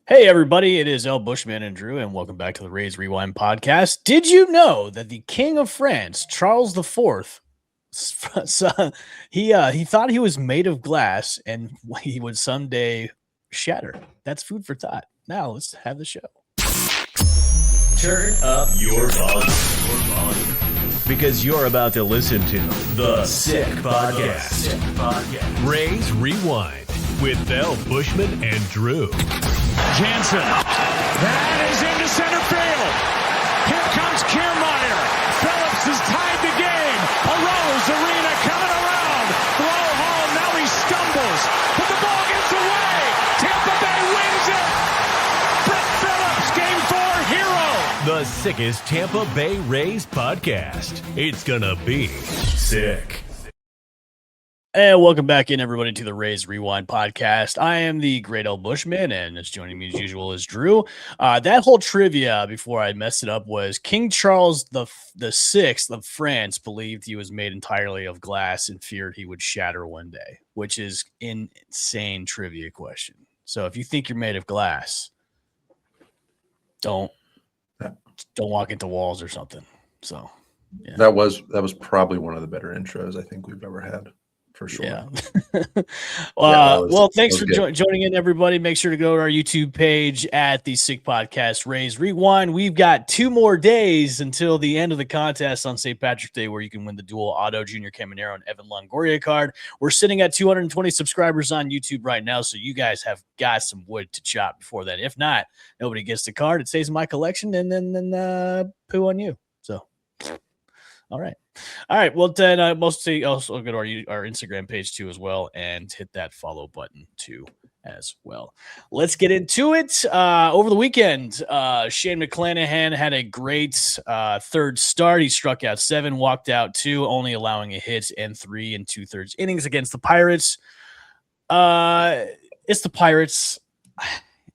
Hey, everybody, it is Bushman and Drew, and welcome back to the Rays Rewind podcast. Did you know that the King of France, Charles IV, he thought he was made of glass and he would someday shatter? That's food for thought. Now let's have the show. Turn up your volume. Because you're about to listen to The Sick Podcast. Rays Rewind with Bushman and Drew. Jansen. That is into center field. Here comes Kiermaier. Phillips has tied the game. A Rose Arena coming around. Throw home. Now he stumbles. But the ball gets away. Tampa Bay wins it. Brett Phillips, Game 4 hero. The sickest Tampa Bay Rays podcast. It's gonna be sick. And welcome back in, everybody, to the Rays Rewind podcast. I am the great Bushman, and it's joining me as usual is Drew. That whole trivia before I messed it up was King Charles the Sixth of France believed he was made entirely of glass and feared he would shatter one day, which is an insane trivia question. So if you think you're made of glass, don't walk into walls or something. So yeah. That was probably one of the better intros I think we've ever had. For sure. Yeah. Well, thanks for joining in, everybody. Make sure to go to our YouTube page at the Sick Podcast Rays Rewind. We've got 2 more days until the end of the contest on St. Patrick's Day, where you can win the dual Auto Junior Caminero and Evan Longoria card. We're sitting at 220 subscribers on YouTube right now, so you guys have got some wood to chop before then. If not, nobody gets the card. It stays in my collection, and then poo on you. So, all right. Well, then mostly also go to our Instagram page too as well and hit that follow button too as well. Let's get into it. Over the weekend, Shane McClanahan had a great third start. He struck out 7, walked out 2, only allowing a hit and 3 2/3 innings against the Pirates. It's the Pirates.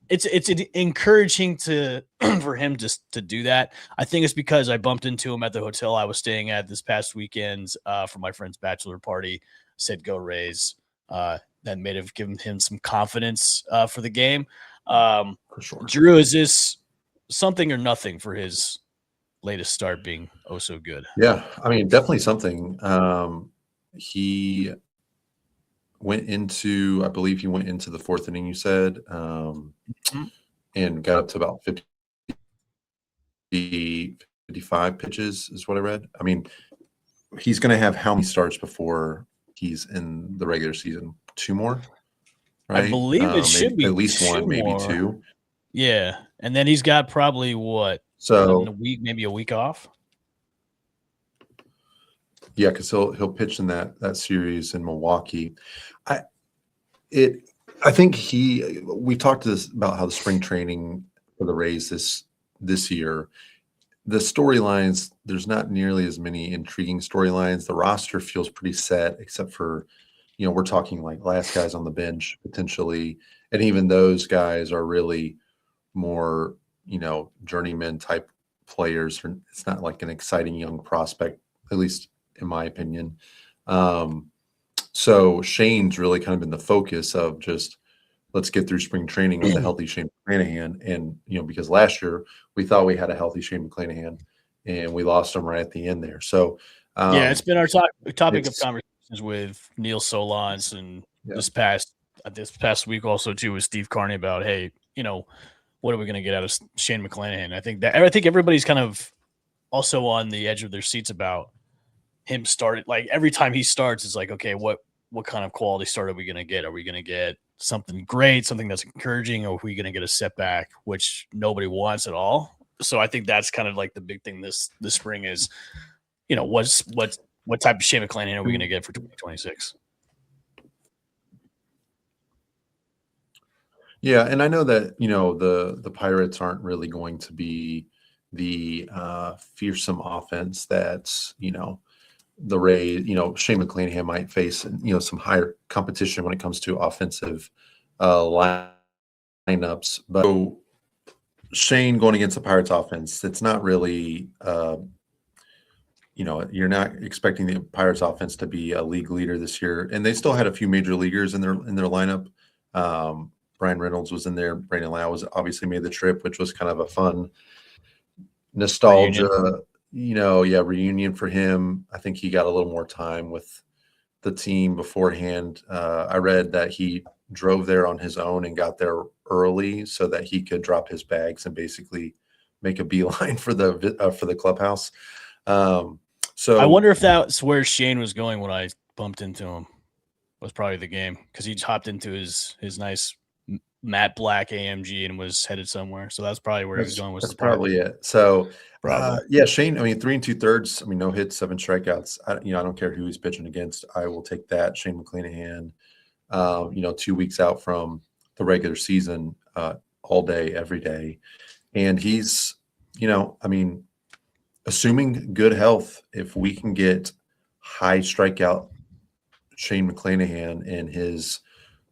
It's encouraging for him just to do that. I think it's because I bumped into him at the hotel I was staying at this past weekend for my friend's bachelor party. Said go Rays. That may have given him some confidence for the game. For sure. Drew, is this something or nothing for his latest start being oh so good? Yeah, I mean, definitely something. He went into, I believe he went into the 4th inning, you said, and got up to about 55 pitches is what I read. I mean, he's going to have how many starts before he's in the regular season? 2 more, right? I believe it should be at least 1, maybe more. 2. Yeah, and then he's got probably So a week, maybe a week off. Yeah, because he'll pitch in that series in Milwaukee. I think we talked about how the spring training for the Rays this year, the storylines, there's not nearly as many intriguing storylines. The roster feels pretty set, except for, we're talking like last guys on the bench potentially, and even those guys are really more, journeyman type players. It's not like an exciting young prospect, at least in my opinion. So Shane's really kind of been the focus of just let's get through spring training with a healthy Shane McClanahan. And, because last year we thought we had a healthy Shane McClanahan and we lost him right at the end there. So, it's been our topic of conversations with Neil Solons and this past week also too with Steve Carney about, hey, what are we going to get out of Shane McClanahan? I think everybody's kind of also on the edge of their seats about him started. Like every time he starts, it's like, okay, what kind of quality start are we going to get? Are we going to get something great, something that's encouraging, or are we going to get a setback, which nobody wants at all? So I think that's kind of like the big thing this spring is, what type of Shane McClanahan are we going to get for 2026? Yeah, and I know that the Pirates aren't really going to be the fearsome offense that's the Rays, Shane McClanahan might face, some higher competition when it comes to offensive lineups. But so Shane going against the Pirates offense, it's not really, you're not expecting the Pirates offense to be a league leader this year. And they still had a few major leaguers in their lineup. Brian Reynolds was in there. Brandon Lau was obviously made the trip, which was kind of a fun nostalgia, reunion for him. I think he got a little more time with the team beforehand. I read that he drove there on his own and got there early so that he could drop his bags and basically make a beeline for the clubhouse. So I wonder if that's where Shane was going when I bumped into him. Was probably the game, because he hopped into his nice matte black AMG and was headed somewhere. So that's probably where he was going. That's probably it. So probably. Shane. I mean, 3 2/3. I mean, no hits, 7 strikeouts. I don't care who he's pitching against. I will take that. Shane McClanahan. 2 weeks out from the regular season, all day, every day, and he's, assuming good health, if we can get high strikeout Shane McClanahan in his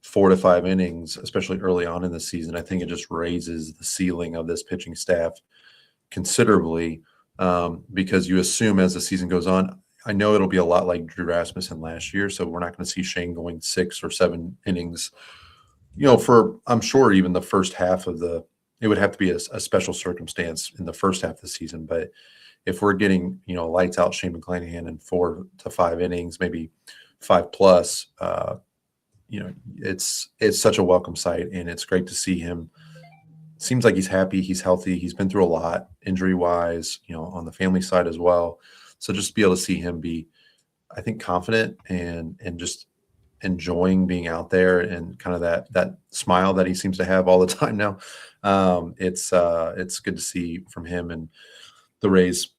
4 to 5 innings, especially early on in the season, I think it just raises the ceiling of this pitching staff considerably, because you assume as the season goes on, I know it'll be a lot like Drew Rasmussen last year, so we're not going to see Shane going 6 or 7 innings, for, I'm sure, even the first half of it would have to be a special circumstance in the first half of the season. But if we're getting, lights out Shane McClanahan in 4 to 5 innings, maybe 5 plus, it's such a welcome sight, and it's great to see him. Seems like he's happy, he's healthy, he's been through a lot injury wise, on the family side as well. So just to be able to see him be, I think, confident and just enjoying being out there, and kind of that smile that he seems to have all the time now. It's good to see from him, and the Rays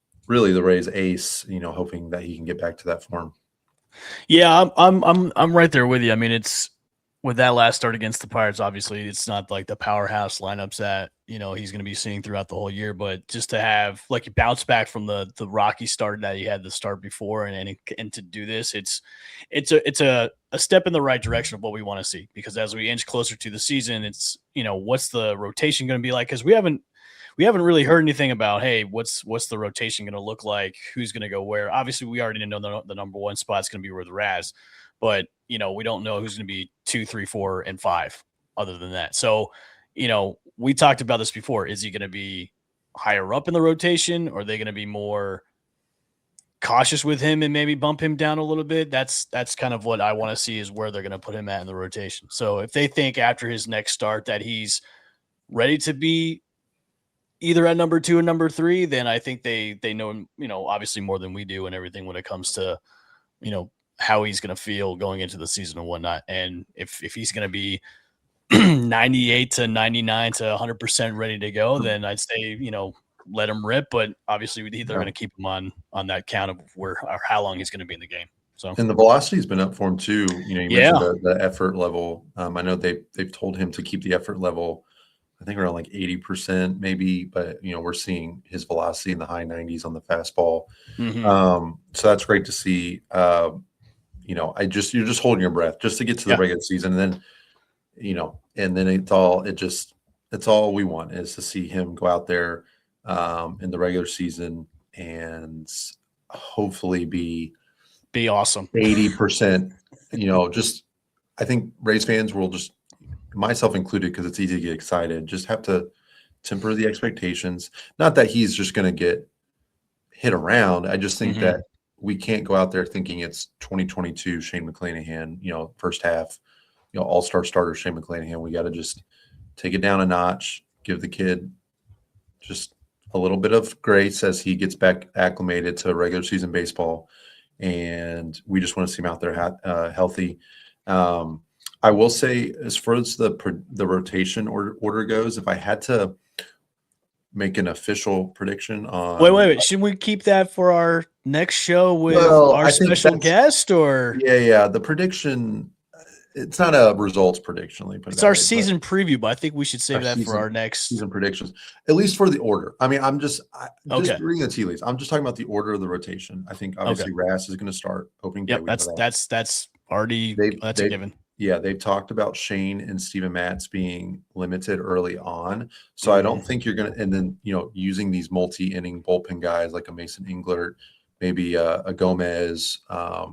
ace, hoping that he can get back to that form. Yeah, I'm right there with you. I mean, it's with that last start against the Pirates, obviously it's not like the powerhouse lineups that, he's going to be seeing throughout the whole year, but just to have, like, you bounce back from the rocky start that he had the start before, and to do this, it's a step in the right direction of what we want to see, because as we inch closer to the season, it's, what's the rotation going to be like? Because we haven't really heard anything about, hey, what's the rotation going to look like? Who's going to go where? Obviously, we already know the number one spot's going to be with Raz, but, we don't know who's going to be 2, 3, 4, and 5 other than that. So, we talked about this before. Is he going to be higher up in the rotation, or are they going to be more cautious with him and maybe bump him down a little bit? That's kind of what I want to see, is where they're going to put him at in the rotation. So if they think after his next start that he's ready to be either at number 2 or number 3, then I think they know him, obviously more than we do, and everything when it comes to, how he's going to feel going into the season and whatnot. And if he's going to be 98 to 99 to 100% ready to go, then I'd say, let him rip. But obviously they're going to keep him on that count of where or how long he's going to be in the game. So, and the velocity's been up for him too. You mentioned the effort level. I know they've told him to keep the effort level, I think, around like 80% maybe, but we're seeing his velocity in the high 90s on the fastball. Mm-hmm. So that's great to see. You're just holding your breath just to get to the regular season, and then and then it's all we want is to see him go out there in the regular season and hopefully be awesome. 80%. I think Rays fans will, just myself included, because it's easy to get excited, just have to temper the expectations. Not that he's just going to get hit around. I just think that we can't go out there thinking it's 2022 Shane McClanahan, first half, all-star starter Shane McClanahan. We got to just take it down a notch, give the kid just a little bit of grace as he gets back acclimated to regular season baseball, and we just want to see him out there healthy. I will say, as far as the rotation order goes, if I had to make an official prediction on. Wait. Should we keep that for our next show with our special guest, or? Yeah. The prediction, it's not a results prediction. It's our season preview, but I think we should save that for our next season predictions, at least for the order. I mean, I'm just reading the tea leaves. I'm just talking about the order of the rotation. I think obviously Ras is going to start opening day. Yep, that's already that's a given. Yeah, they've talked about Shane and Steven Matz being limited early on. So I don't think you're going to – and then, using these multi-inning bullpen guys like a Mason Englert, maybe a Gomez.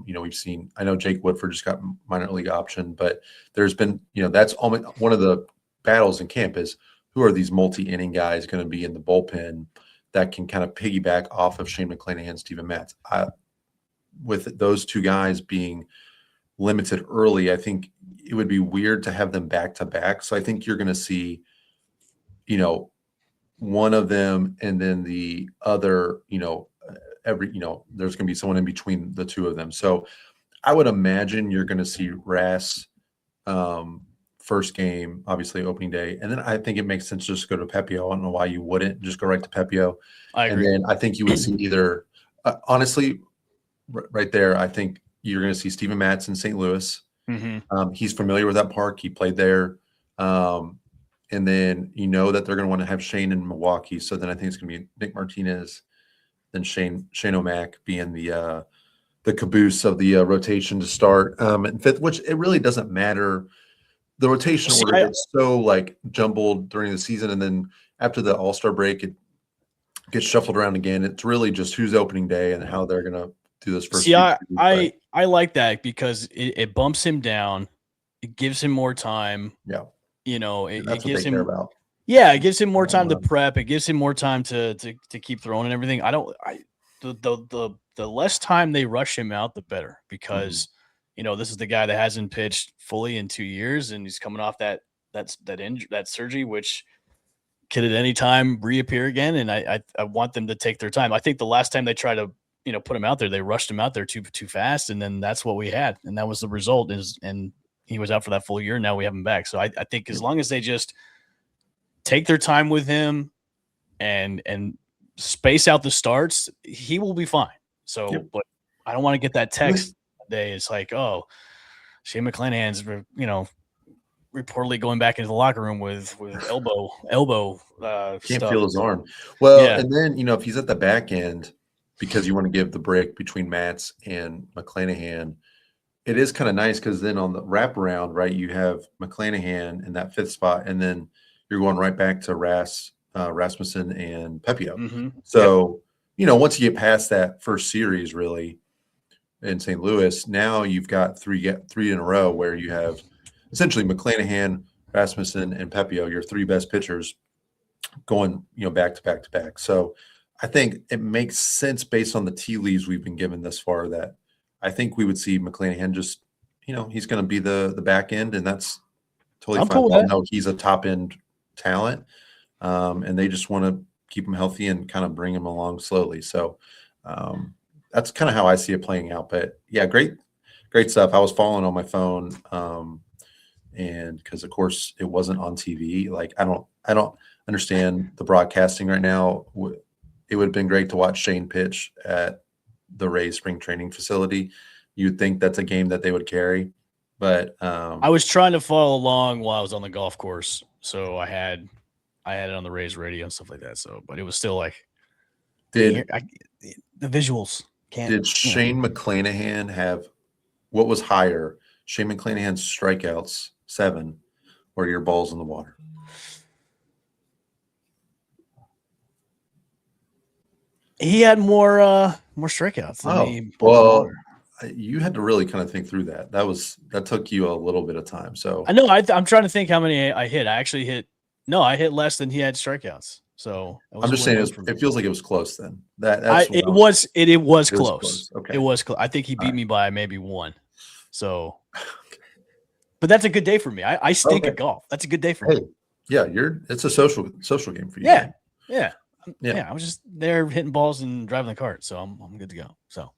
We've seen – I know Jake Woodford just got minor league option, but there's been – that's almost one of the battles in camp is who are these multi-inning guys going to be in the bullpen that can kind of piggyback off of Shane McClanahan and Steven Matz. With those two guys being limited early, I think it would be weird to have them back to back. So I think you're going to see, one of them and then the other, there's going to be someone in between the two of them. So I would imagine you're going to see Rass first game, obviously opening day. And then I think it makes sense just to go to Pepio. I don't know why you wouldn't just go right to Pepio. I agree. And then I think you would see either, honestly, right there, I think you're going to see Steven Matz in St. Louis. Mm-hmm. He's familiar with that park. He played there. And then that they're going to want to have Shane in Milwaukee. So then I think it's going to be Nick Martinez, then Shane O'Mac being the caboose of the rotation to start. And fifth, which it really doesn't matter. The rotation order gets so jumbled during the season, and then after the All-Star break, it gets shuffled around again. It's really just who's opening day and how they're going to do this first. See, I like that because it bumps him down. It gives him more time. Yeah. It gives him care about. Yeah, it gives him more time to prep. It gives him more time to keep throwing and everything. The less time they rush him out, the better, because this is the guy that hasn't pitched fully in 2 years, and he's coming off that surgery, which could at any time reappear again. And I want them to take their time. I think the last time they tried to put him out there, they rushed him out there too fast, and then that's what we had, and that was the result. And he was out for that full year. Now we have him back. So I think as long as they just take their time with him and space out the starts, he will be fine. So, But I don't want to get that text today. It's like, oh, Shane McClanahan's, reportedly going back into the locker room with elbow. Can't stuff. feel his arm. Well, yeah. And then if he's at the back end, because you want to give the break between Matz and McClanahan, it is kind of nice because then on the wraparound, right, you have McClanahan in that fifth spot, and then you're going right back to Rasmussen and Pepio. Mm-hmm. So, once you get past that first series, really, in St. Louis, now you've got three in a row where you have essentially McClanahan, Rasmussen, and Pepio, your three best pitchers, going, back to back to back. So I think it makes sense based on the tea leaves we've been given thus far that I think we would see McClanahan just, he's going to be the back end, and that's totally fine. I know he's a top end talent, and they just want to keep him healthy and kind of bring him along slowly. So that's kind of how I see it playing out. But yeah, great stuff. I was following on my phone, and because of course it wasn't on TV. I don't understand the broadcasting right now. It would have been great to watch Shane pitch at the Rays spring training facility. You'd think that's a game that they would carry, but I was trying to follow along while I was on the golf course, so I had it on the Rays radio and stuff like that. So, but it was still the visuals can't. Did Shane McClanahan have what was higher? Shane McClanahan's strikeouts 7, or your balls in the water? He had more strikeouts than me. Well, you had to really kind of think through that. That took you a little bit of time. So I know I'm trying to think how many I hit. I hit less than he had strikeouts. So I'm just saying it feels like it was close then. It was close. Okay. It was close. I think he beat me by maybe 1. So, but that's a good day for me. I stink at golf. That's a good day for me. Yeah, it's a social game for you. Yeah. Yeah. Yeah, I was just there hitting balls and driving the cart, so I'm good to go. So,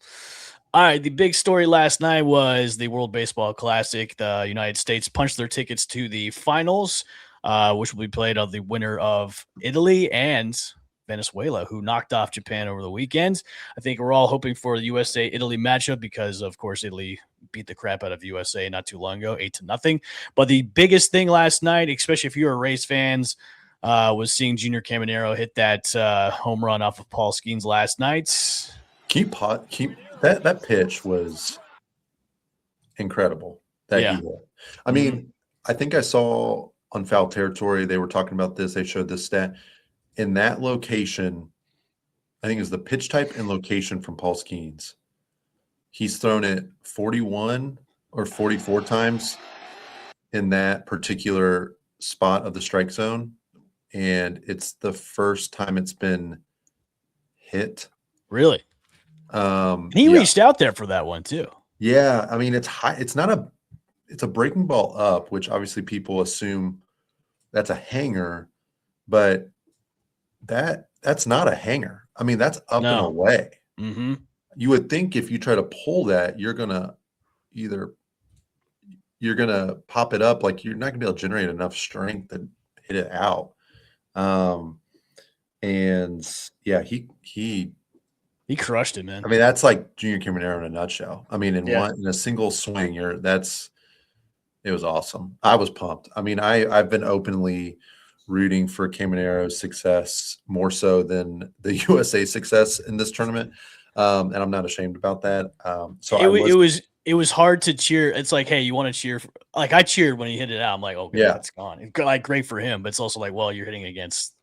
all right, the big story last night was the World Baseball Classic. The United States punched their tickets to the finals, which will be played on the winner of Italy and Venezuela, who knocked off Japan over the weekend. I think we're all hoping for the USA-Italy matchup because, of course, Italy beat the crap out of USA not too long ago, 8-0. But the biggest thing last night, especially if you're a Rays fans, was seeing Junior Caminero hit that home run off of Paul Skeens last night. That pitch was incredible. He hit. I mean, I think I saw on Foul Territory they were talking about this. They showed this stat in that location. I think it was the pitch type and location from Paul Skeens. He's thrown it 41 or 44 times in that particular spot of the strike zone, and it's the first time it's been hit. Really? And he reached out there for that one too. Yeah, I mean it's high. It's a breaking ball up, which obviously people assume that's a hanger, but that's not a hanger. I mean that's up and away. Mm-hmm. You would think if you try to pull that, you're gonna pop it up, like you're not gonna be able to generate enough strength to hit it out. And yeah, he crushed it, man. I mean, that's like Junior Caminero in a nutshell. I mean, in a single swing, it was awesome. I was pumped. I mean, I've been openly rooting for Caminero's success more so than the USA success in this tournament. And I'm not ashamed about that. It was hard to cheer. It's like, hey, you want to cheer? Like I cheered when he hit it out. I'm like, okay, it's gone. It's like great for him, but it's also like, well, you're hitting against,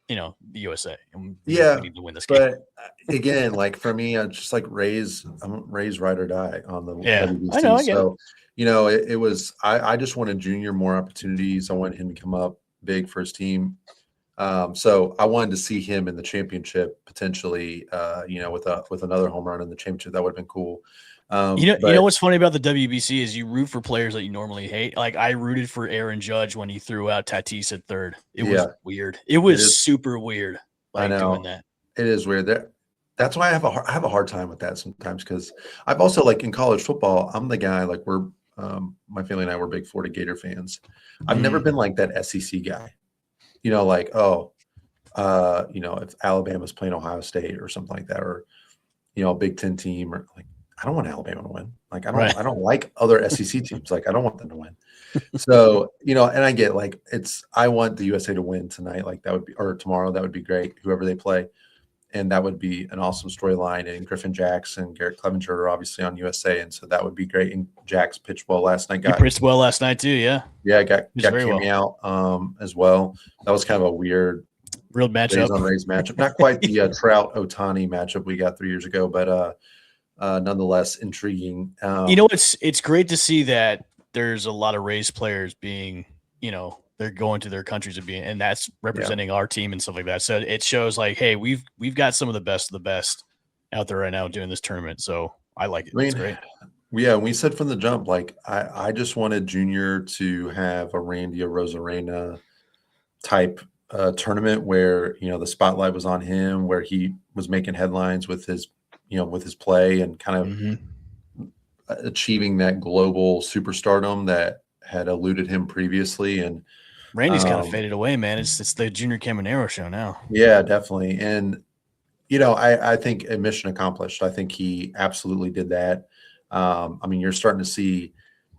the USA. And we need to win this game. But again, like for me, I'm just like I'm Ray's ride or die on the WBC. I know. I get it. It was. I just wanted Junior more opportunities. I wanted him to come up big for his team. So I wanted to see him in the championship potentially. With another home run in the championship, that would have been cool. You know what's funny about the WBC is you root for players that you normally hate. Like I rooted for Aaron Judge when he threw out Tatis at third. It was weird. It was super weird. Like, I know. Doing that. It is weird. That's why I have a hard time with that sometimes, because I've also, like in college football, I'm the guy, like we're my family and I were big Florida Gator fans. I've never been like that SEC guy. If Alabama's playing Ohio State or something like that, or a Big Ten team, or like I don't want Alabama to win. Like I don't like other SEC teams. Like I don't want them to win. So, and I get like I want the USA to win tonight. Like that would be, or tomorrow, that would be great, whoever they play. And that would be an awesome storyline. And Griffin Jackson, Garrett Clevenger are obviously on USA. And so that would be great. And Jax pitched well last night. He pitched well last night too. Yeah. Yeah. Got Kimmy out as well. That was kind of a weird real matchup. Rays matchup. Not quite the Trout Otani matchup we got 3 years ago, but nonetheless intriguing. It's great to see that there's a lot of Rays players being, they're going to their countries and that's representing our team and stuff like that. So it shows like, hey, we've got some of the best out there right now doing this tournament. So I like it. It's great. Yeah, we said from the jump, like I just wanted Junior to have a Randy Arozarena type tournament where the spotlight was on him, where he was making headlines with his play and kind of achieving that global superstardom that had eluded him previously. And Randy's kind of faded away, man. It's the Junior Caminero show now. Yeah, definitely. And I think a mission accomplished. I think he absolutely did that. You're starting to see,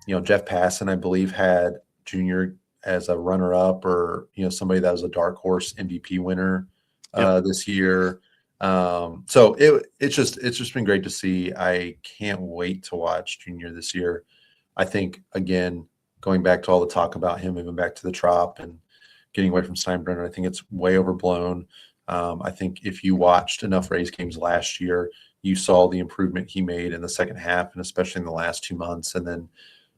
Jeff Passan, I believe, had Junior as a runner-up, or somebody that was a dark horse MVP winner this year. So it's just been great to see. I can't wait to watch Junior this year. I think, again, going back to all the talk about him moving back to the Trop and getting away from Steinbrenner, I think it's way overblown. I think if you watched enough Rays games last year, you saw the improvement he made in the second half, and especially in the last 2 months, and then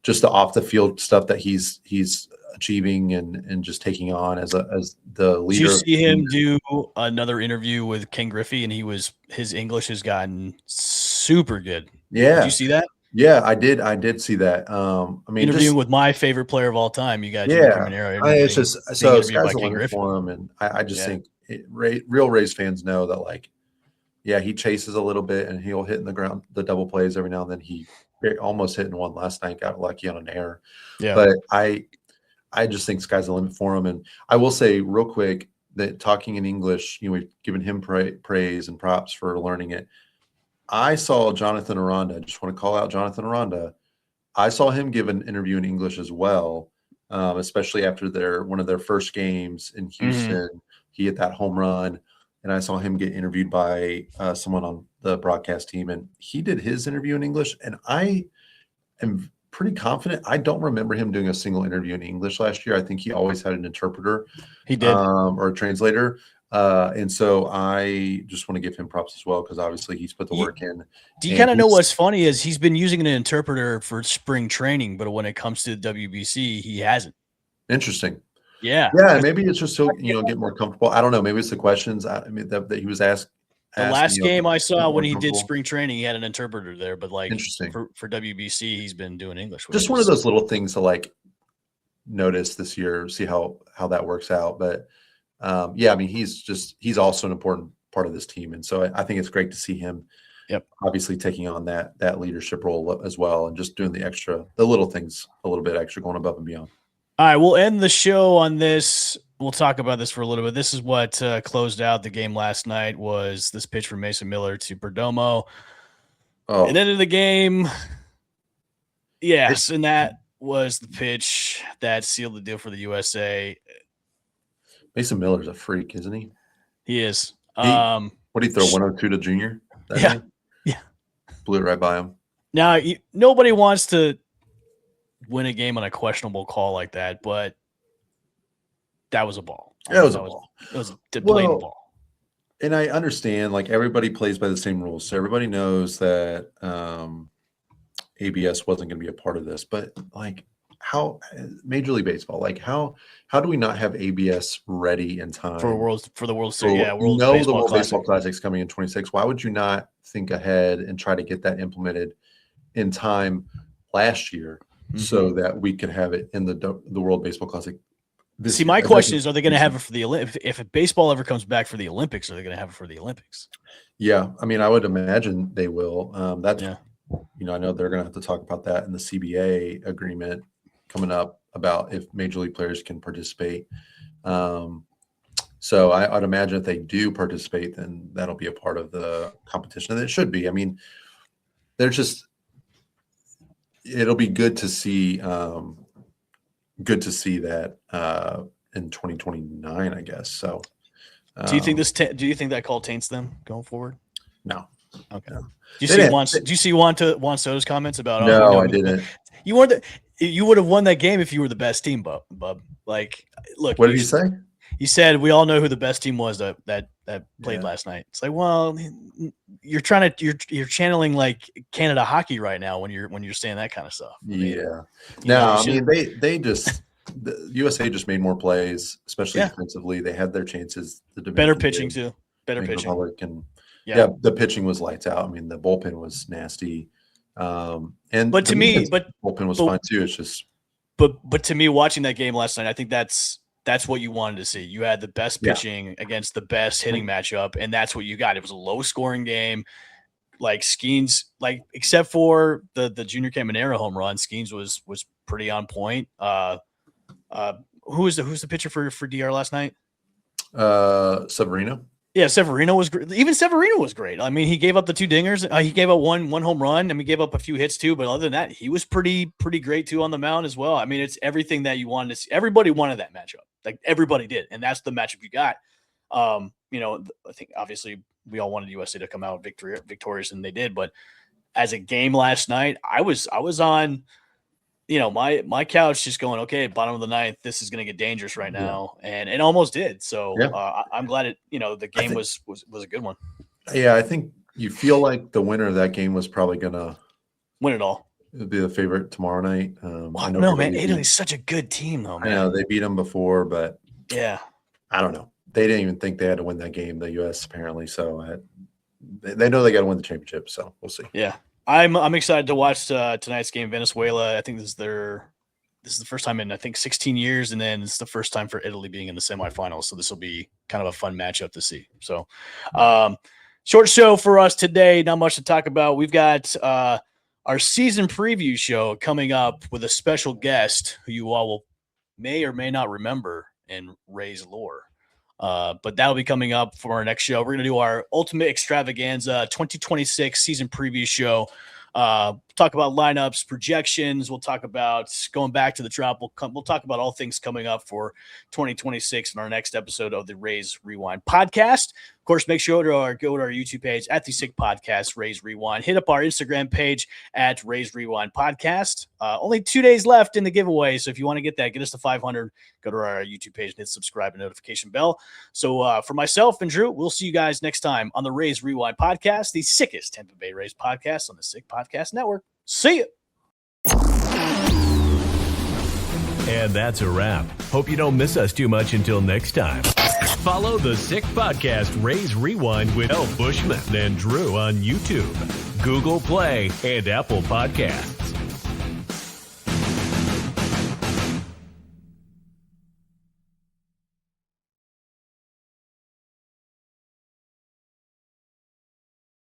just the off the field stuff that he's achieving and just taking on as the leader. Did you see him do another interview with Ken Griffey, and his English has gotten super good? Yeah. Did you see that? Yeah, I did see that. Interviewing with my favorite player of all time. You got Caminero. It's just so sky's the limit for him, and I just think real Rays fans know that, like, he chases a little bit and he'll hit in the ground the double plays every now and then. He almost hit in one last night, got lucky on an error. Yeah, but I just think sky's the limit for him. And I will say real quick that talking in English, we've given him praise and props for learning it. I saw Jonathan Aranda. I just want to call out Jonathan Aranda. I saw him give an interview in English as well, especially after one of their first games in Houston. Mm-hmm. He hit that home run, and I saw him get interviewed by someone on the broadcast team, and he did his interview in English. And I am pretty confident. I don't remember him doing a single interview in English last year. I think he always had an interpreter. He did, or a translator. And so I just want to give him props as well, because obviously he's put the work in. Do you kind of know what's funny is he's been using an interpreter for spring training, but when it comes to WBC, he hasn't. Interesting. Yeah. Yeah, maybe it's just so get more comfortable. I don't know. Maybe it's the questions. I mean that he was asked. The last game I saw when he did comfortable. spring training, he had an interpreter there, but like Interesting. for WBC, he's been doing English. Just one of those little things to like notice this year, see how that works out. But yeah, I mean, he's also an important part of this team, and so I think it's great to see him. Yep. Obviously taking on that leadership role as well, and just doing the little things a little bit extra, going above and beyond. All right, we'll end the show on this. We'll talk about this for a little bit. This is what closed out the game last night, was this pitch from Mason Miller to Perdomo. Oh. And ended the game. Yes, and that was the pitch that sealed the deal for the USA. Mason Miller's a freak, isn't he? He is. What did he throw, 102 to Junior? Yeah. Yeah. Blew it right by him. Now, nobody wants to win a game on a questionable call like that, but that was a ball. Yeah, it was a ball. It was a blatant ball. And I understand, like, everybody plays by the same rules, so everybody knows that ABS wasn't going to be a part of this. But like, how Major League Baseball, like, how do we not have ABS ready in time for the World Series? Yeah, the World Baseball Classic's coming in 26. Why would you not think ahead and try to get that implemented in time last year, so that we could have it in the World Baseball Classic? See, my question is, are they going to have it for the Olympics? If baseball ever comes back for the Olympics, are they going to have it for the Olympics? Yeah, I mean, I would imagine they will. I know they're going to have to talk about that in the CBA agreement coming up about if Major League players can participate. So I'd imagine if they do participate, then that'll be a part of the competition, and it should be. I mean, it'll be good to see. Good to see that in 2029, I guess. So, do you think do you think that call taints them going forward? No. Okay. Do you see Juan Soto's comments about? No, I didn't. You would have won that game if you were the best team, bub. Like, look. What did he say? He said, "We all know who the best team was that played last night." It's like, well, you're channeling like Canada hockey right now when you're saying that kind of stuff. Yeah. I mean, the USA just made more plays, especially defensively. They had their chances. The better pitching too. Better pitching. Republic the pitching was lights out. I mean, the bullpen was nasty. Bullpen was fine too. It's just, but to me, watching that game last night, I think that's what you wanted to see. You had the best pitching against the best hitting matchup, and that's what you got. It was a low-scoring game. Like, Skeens, like, except for the Junior Caminero home run, Skeens was pretty on point. Who's the pitcher for DR last night? Severino. Yeah, Severino was great. Even Severino was great. I mean, he gave up the 2 dingers. He gave up one home run, and we gave up a few hits too. But other than that, he was pretty great too on the mound as well. I mean, it's everything that you wanted to see. Everybody wanted that matchup. Like, everybody did, and that's the matchup you got. I think obviously we all wanted USA to come out victorious, and they did. But as a game last night, I was on, my couch just going, okay, bottom of the ninth, this is going to get dangerous right now, and it almost did. So I'm glad the game was a good one. Yeah, I think you feel like the winner of that game was probably going to win it all. It'd be the favorite tomorrow night. Man, Italy's such a good team, though, man. I know they beat them before, but I don't know. They didn't even think they had to win that game, the U.S. apparently. So they know they got to win the championship. So we'll see. Yeah, I'm excited to watch tonight's game. Venezuela. I think this is the first time in 16 years, and then it's the first time for Italy being in the semifinals. So this will be kind of a fun matchup to see. So short show for us today. Not much to talk about. We've got our season preview show coming up with a special guest who you all may or may not remember in Ray's lore. But that'll be coming up for our next show. We're going to do our Ultimate Extravaganza 2026 season preview show. Talk about lineups, projections. We'll talk about going back to the drop. We'll talk about all things coming up for 2026 in our next episode of the Rays Rewind podcast. Of course, make sure to go to our YouTube page at the Sick Podcast, Rays Rewind. Hit up our Instagram page at Rays Rewind Podcast. Only 2 days left in the giveaway, so if you want to get us to 500, go to our YouTube page and hit subscribe and notification bell. So for myself and Drew, we'll see you guys next time on the Rays Rewind Podcast, the sickest Tampa Bay Rays podcast on the Sick Podcast Network. See ya. And that's a wrap. Hope you don't miss us too much until next time. Follow the Sick Podcast Raise Rewind with Bushman and Drew on YouTube, Google Play, and Apple Podcasts.